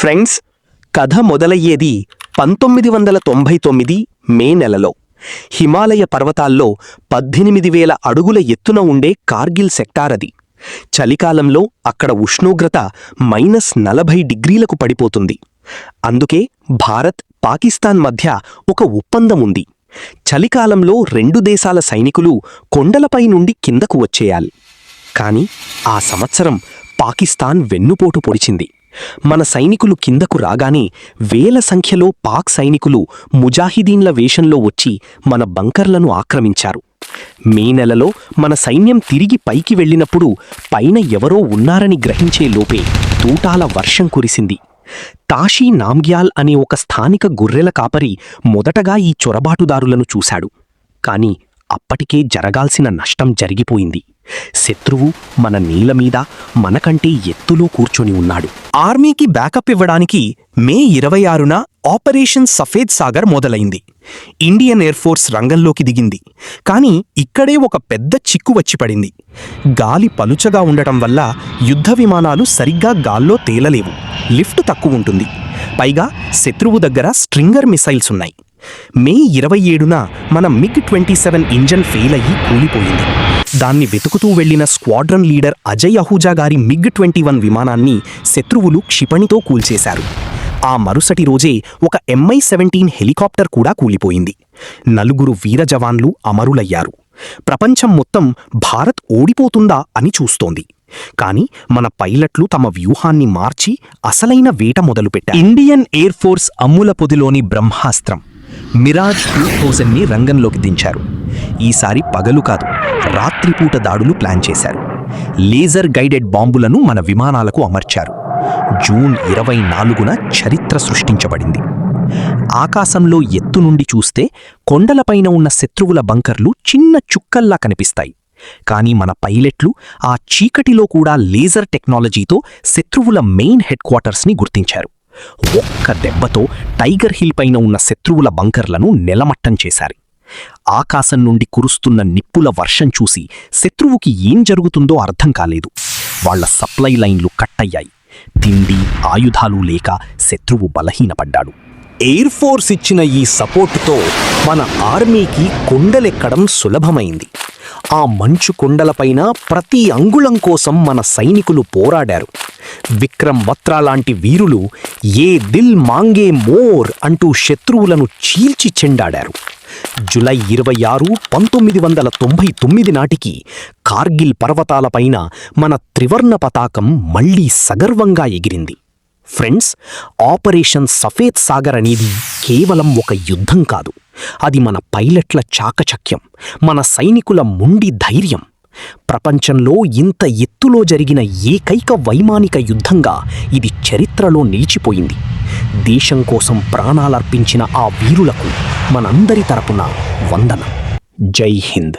Friends, కథ మొదలయ్యేది 1999 మే నెలలో. హిమాలయ పర్వతాల్లో 18,000 అడుగుల ఎత్తున ఉండే కార్గిల్ సెక్టార్ అది. చలికాలంలో అక్కడ ఉష్ణోగ్రత -40 డిగ్రీలకు పడిపోతుంది. అందుకే భారత్, పాకిస్తాన్ మధ్య ఒక ఒప్పందం ఉంది. చలికాలంలో రెండు దేశాల సైనికులు కొండలపై నుండి కిందకు వచ్చేయాలి. కాని ఆ సంవత్సరం పాకిస్తాన్ వెన్నుపోటు పొడిచింది. మన సైనికులు కిందకు రాగానే వేల సంఖ్యలో పాక్ సైనికులు ముజాహిదీన్ల వేషంలో వచ్చి మన బంకర్లను ఆక్రమించారు. మే నెలలో మన సైన్యం తిరిగి పైకి వెళ్ళినప్పుడు పైన ఎవరో ఉన్నారని గ్రహించే లోపే తూటాల వర్షం కురిసింది. తాషీ నామ్గ్యాల్ అనే ఒక స్థానిక గొర్రెల కాపరి మొదటగా ఈ చొరబాటుదారులను చూశాడు. కాని అప్పటికే జరగాల్సిన నష్టం జరిగిపోయింది. శత్రువు మన నీళ్లమీద మనకంటే ఎత్తులో కూర్చొని ఉన్నాడు. ఆర్మీకి బ్యాకప్ ఇవ్వడానికి మే 26న ఆపరేషన్ సఫేద్ సాగర్ మొదలైంది. ఇండియన్ ఎయిర్ఫోర్స్ రంగంలోకి దిగింది. కాని ఇక్కడే ఒక పెద్ద చిక్కు వచ్చిపడింది. గాలి పలుచగా ఉండటం వల్ల యుద్ధ విమానాలు సరిగ్గా గాల్లో తేలలేవు. లిఫ్ట్ తక్కువ ఉంటుంది. పైగా శత్రువు దగ్గర స్ట్రింగర్ మిసైల్స్ ఉన్నాయి. మే 27న మన MiG-27 ఇంజన్ ఫెయిల్ అయ్యి కూలిపోయింది. దాన్ని వెతుకుతూ వెళ్లిన స్క్వాడ్రన్ లీడర్ అజయ్ అహూజా గారి MiG-21 విమానాన్ని శత్రువులు క్షిపణితో కూల్చేశారు. ఆ మరుసటి రోజే ఒక Mi-17 హెలికాప్టర్ కూడా కూలిపోయింది. 4 వీర జవాన్లు అమరులయ్యారు. ప్రపంచం మొత్తం భారత్ ఓడిపోతుందా అని చూస్తోంది. కాని మన పైలట్లు తమ వ్యూహాన్ని మార్చి అసలైన వేట మొదలుపెట్టారు. ఇండియన్ ఎయిర్ ఫోర్స్ అమ్ముల పొదిలోని బ్రహ్మాస్త్రం మిరాజ్ 2000ని రంగంలోకి దించారు. ఈసారి పగలు కాదు, రాత్రిపూట దాడులు ప్లాన్ చేశారు. లేజర్ గైడెడ్ బాంబులను మన విమానాలకు అమర్చారు. జూన్ 24న చరిత్ర సృష్టించబడింది. ఆకాశంలో ఎత్తు నుండి చూస్తే కొండలపైన ఉన్న శత్రువుల బంకర్లు చిన్న చుక్కల్లా కనిపిస్తాయి. కాని మన పైలట్లు ఆ చీకటిలో కూడా లేజర్ టెక్నాలజీతో శత్రువుల మెయిన్ హెడ్ క్వార్టర్స్ని గుర్తించారు. ఒక్క దెబ్బతో టైగర్ హిల్ పైన ఉన్న శత్రువుల బంకర్లను నెలమట్టం చేశారు. ఆకాశం నుండి కురుస్తున్న నిప్పుల వర్షం చూసి శత్రువుకి ఏం జరుగుతుందో అర్థం కాలేదు. వాళ్ల సప్లై లైన్లు కట్టయ్యాయి. తిండి, ఆయుధాలు లేక శత్రువు బలహీనపడ్డాడు. ఎయిర్ ఫోర్స్ ఇచ్చిన ఈ సపోర్టుతో మన ఆర్మీకి కొండలెక్కడం సులభమైంది. ఆ మంచు కొండలపైన ప్రతి అంగుళం కోసం మన సైనికులు పోరాడారు. విక్రమ్ బత్రా లాంటి వీరులు ఏ దిల్ మాంగే మోర్ అంటూ శత్రువులను చీల్చి చెండాడారు. జులై 26, 1999 నాటికి కార్గిల్ పర్వతాలపైన మన త్రివర్ణ పతాకం మళ్లీ సగర్వంగా ఎగిరింది. ఫ్రెండ్స్, ఆపరేషన్ సఫేద్ సాగర్ అనేది కేవలం ఒక యుద్ధం కాదు. అది మన పైలట్ల చాకచక్యం, మన సైనికుల మొండి ధైర్యం. ప్రపంచంలో ఇంత ఎత్తులో జరిగిన ఏకైక వైమానిక యుద్ధంగా ఇది చరిత్రలో నిలిచిపోయింది. దేశం కోసం ప్రాణాలర్పించిన ఆ వీరులకు మనందరి తరపున వందనం. జై హింద్.